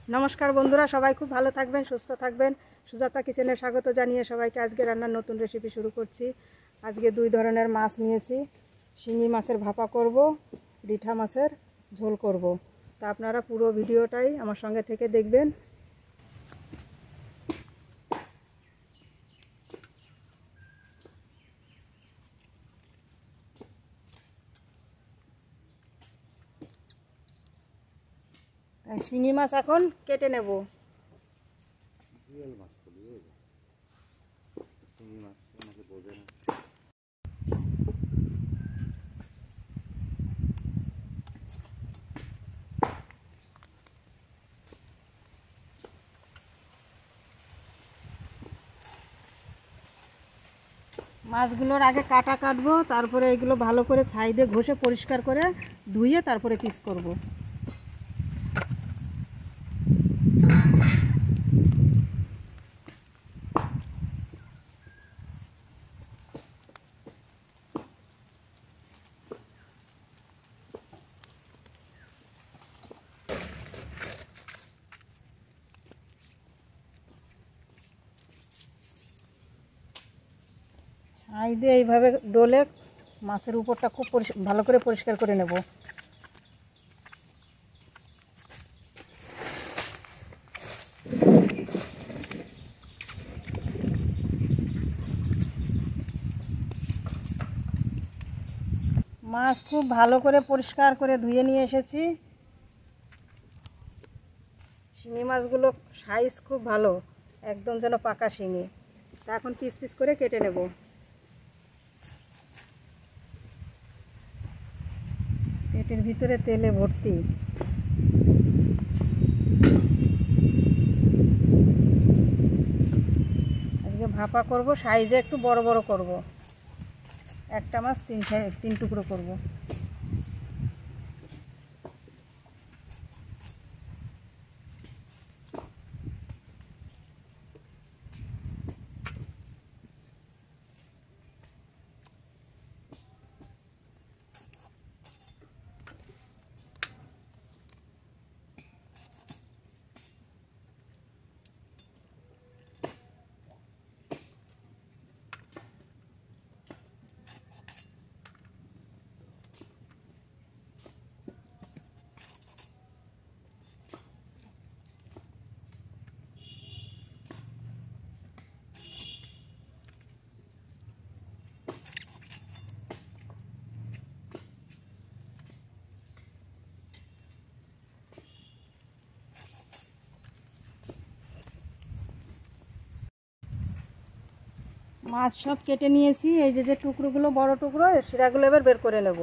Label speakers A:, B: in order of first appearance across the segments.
A: নমস্কার বন্ধুরা, সবাই খুব ভালো থাকবেন, সুস্থ থাকবেন। সুজাতা কিচেনে স্বাগত জানিয়ে সবাইকে আজকে রান্নার নতুন রেসিপি শুরু করছি। আজকে দুই ধরনের মাছ নিয়েছি। শিঙি মাছের ভাপা করব, রিঠা মাছের ঝোল করব। তা আপনারা পুরো ভিডিওটাই আমার সঙ্গে থেকে দেখবেন। শিঙি মাছ এখন কেটে নেব। মাছগুলোর আগে কাটা কাটবো, তারপরে এগুলো ভালো করে ছাই দিয়ে ঘষে পরিষ্কার করে ধুয়ে তারপরে পিস করব। ছাই দিয়ে এইভাবে ডলে মাছের উপরটা খুব ভালো করে পরিষ্কার করে নেব। মাছ খুব ভালো করে পরিষ্কার করে ধুয়ে নিয়ে এসেছি। শিঙি মাছগুলো সাইজ খুব ভালো, একদম যেন পাকা শিঙি। তা এখন পিস পিস করে কেটে নেব। পেটের ভিতরে তেলে ভর্তি। আজকে ভাপা করব, সাইজে একটু বড় বড় করব। একটা মাছ তিন টুকরো করব। মাছ সব কেটে নিয়েছি। এই যে টুকরোগুলো বড় টুকরো, শিরাগুলো এবার বের করে নেব।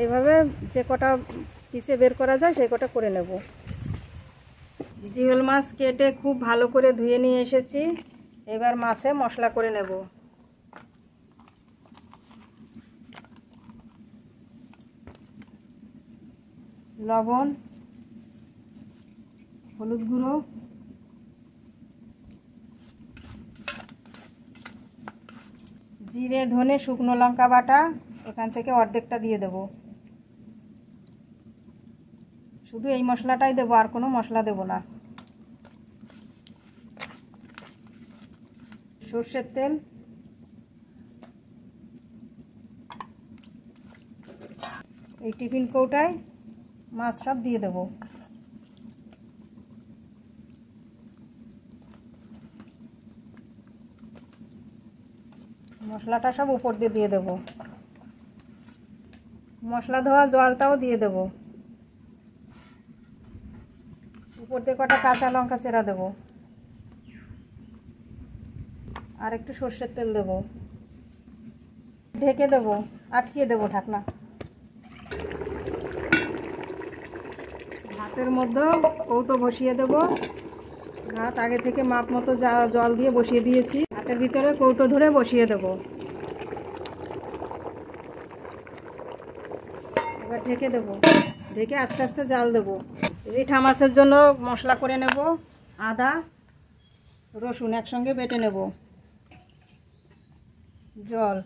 A: এইভাবে যে কটা পিসে বের করা যায় সেই কটা করে নেব। জিওল মাছ কেটে খুব ভালো করে ধুয়ে নিয়ে এসেছি। এবার মাছে মশলা করে নেব। লবণ, হলুদ গুঁড়ো, জিরে ধনে শুকনো লঙ্কা বাটা, এখান থেকে অর্ধেকটা দিয়ে দেব। শুধু এই মশলাটাই দেবো, আর কোনো মশলা দেব না। সর্ষের তেল, এই টিফিন কৌটায় মাছ সব দিয়ে দেব। মশলাটা সব উপর দিয়ে দেব। মশলা ধোয়া জলটাও দিয়ে দেব। উপর দিয়ে কটা কাঁচা লঙ্কা চেরা দেব। আর একটু সর্ষের তেল দেব। ঢেকে দেব, আটকিয়ে দেব ঢাকনা। ভাতের মধ্যে কৌটো বসিয়ে দেব। ভাত আগে থেকে মাপ মতো জল দিয়ে বসিয়ে দিয়েছি। ভাতের ভিতরে কৌটো ধরে বসিয়ে দেব। এবার ঢেকে দেব। ঢেকে আস্তে আস্তে জাল দেব। রিঠা মাছের জন্য মশলা করে নেব। আদা রসুন একসঙ্গে বেটে নেব। জল,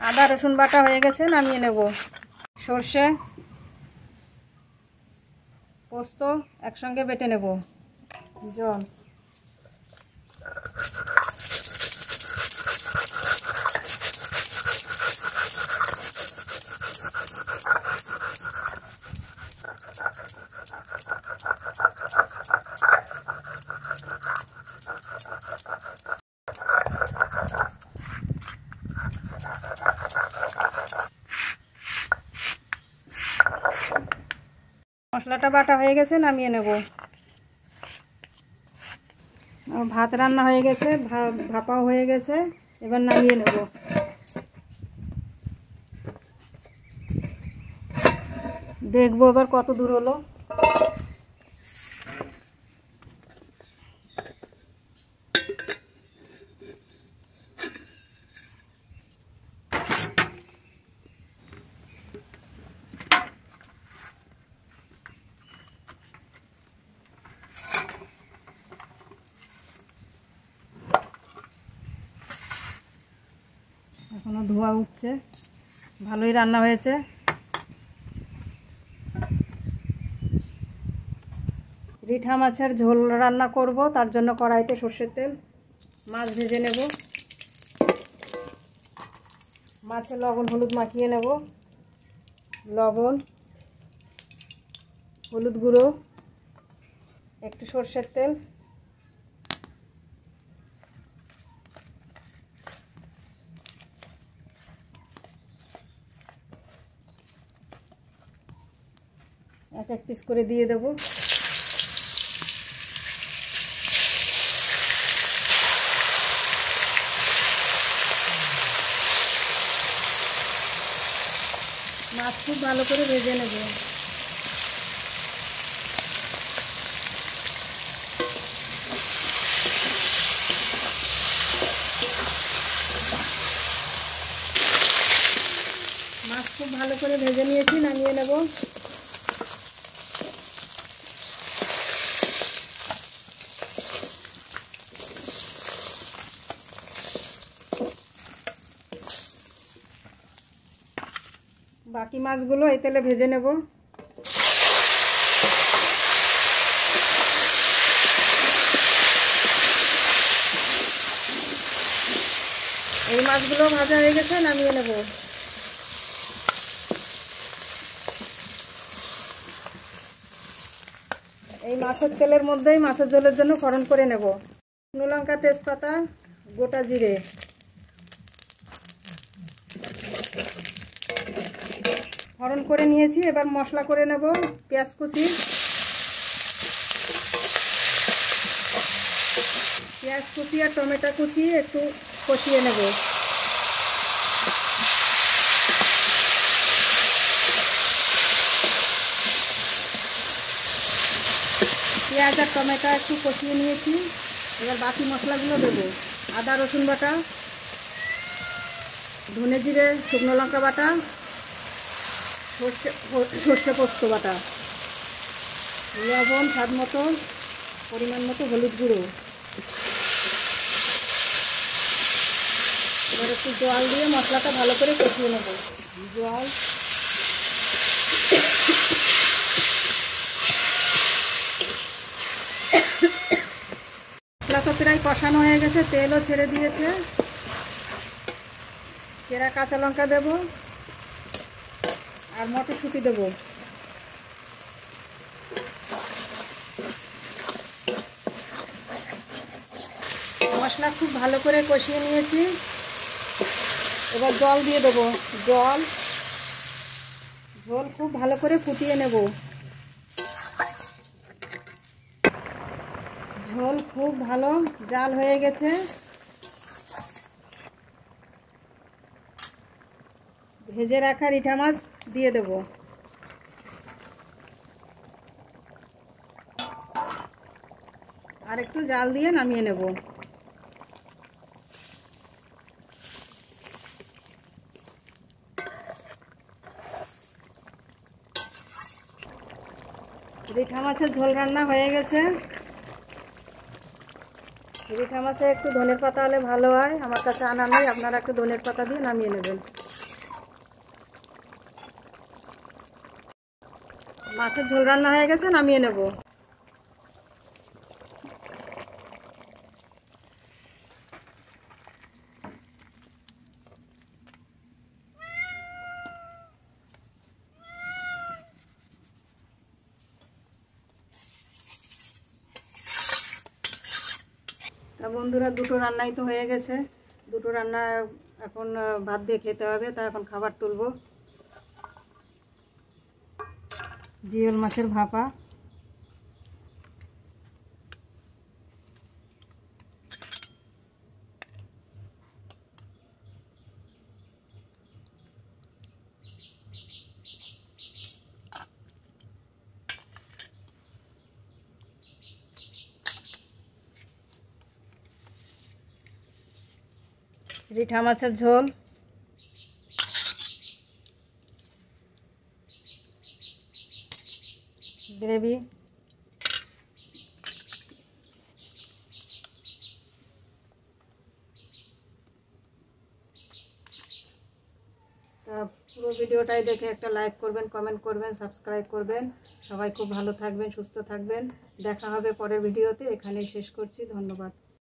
A: আদা রসুন বাটা হয়ে গেছে, নামিয়ে নেব। সর্ষে পোস্ত একসঙ্গে বেটে নেব। জল, মশলাটা বাটা হয়ে গেছে, নামিয়ে নেব। ভাত রান্না হয়ে গেছে, ভাপাও হয়ে গেছে, এবার নামিয়ে নেব। দেখবো এবার কত দূর হলো। এখনো ধোয়া উঠছে, ভালোই রান্না হয়েছে। রিঠা মাছের ঝোল রান্না করব, তার জন্য কড়াইতে সর্ষের তেল, মাছ ভেজে নেব। মাছে লবণ হলুদ মাখিয়ে নেব। লবণ, হলুদ গুঁড়ো, একটু সর্ষের তেল, এক এক পিস করে দিয়ে দেব। মাছ খুব ভালো করে ভেজে নেব। মাছ খুব ভালো করে ভেজে নিয়েছি, নামিয়ে নেব। বাকি মাছগুলো এই তেলে ভেজে নেব। এই মাছগুলো ভাজা হয়ে গেছে, নামিয়ে নেব। এই মাছের তেলের মধ্যেই মাছের ঝোলের জন্য ফোড়ন করে নেব। শুকনো লঙ্কা, তেজপাতা, গোটা জিরে, ফোড়ন করে নিয়েছি। এবার মশলা করে নেব। পেঁয়াজ কুচি, আর টমেটো কুচি একটু কষিয়ে নেব। পেঁয়াজ আর টমেটো একটু কষিয়ে নিয়েছি। এবার বাকি মশলাগুলো দেবো। আদা রসুন বাটা, ধনে জিরে শুকনো লঙ্কা বাটা, সর্ষে পোস্ত বাটা, লবণ স্বাদ মতো, পরিমাণ মতো হলুদ গুঁড়ো। এবার একটু জল দিয়ে মশলাটা ভালো করে কষিয়ে নেব। জল, মশলা তো প্রায় কষানো হয়ে গেছে, তেলও ছেড়ে দিয়েছে। চেরা কাঁচা লঙ্কা দেব আর মটরশুঁটি দেব। মশলা খুব ভালো করে কষিয়ে নিয়েছি। এবার জল দিয়ে দেবো। ঝোল খুব ভালো করে ফুটিয়ে নেব। ঝোল খুব ভালো জাল হয়ে গেছে। ভেজে রাখা রিঠা মাছ দিয়ে দেব। আর একটু জাল দিয়ে নামিয়ে নেব। রিঠা মাছের ঝোল রান্না হয়ে গেছে। রিঠা মাছে একটু ধনের পাতা হলে ভালো হয়, আমার কাছে আনা নেই, আপনারা একটু ধনের পাতা দিয়ে নামিয়ে নেবেন। মাছের ঝোল রান্না হয়ে গেছে, নামিয়ে নেব। তা বন্ধুরা, দুটো রান্নাই তো হয়ে গেছে। দুটো রান্না এখন ভাত দিয়ে খেতে হবে, তা এখন খাবার তুলবো। জিওল মাছের ভাপা, রিঠা মাছের ঝোল, গ্রেভি, তা পুরো ভিডিওটাই দেখে একটা লাইক করবেন, কমেন্ট করবেন, সাবস্ক্রাইব করবেন। সবাই খুব ভালো থাকবেন, সুস্থ থাকবেন। দেখা হবে পরের ভিডিওতে। এখানেই শেষ করছি। ধন্যবাদ।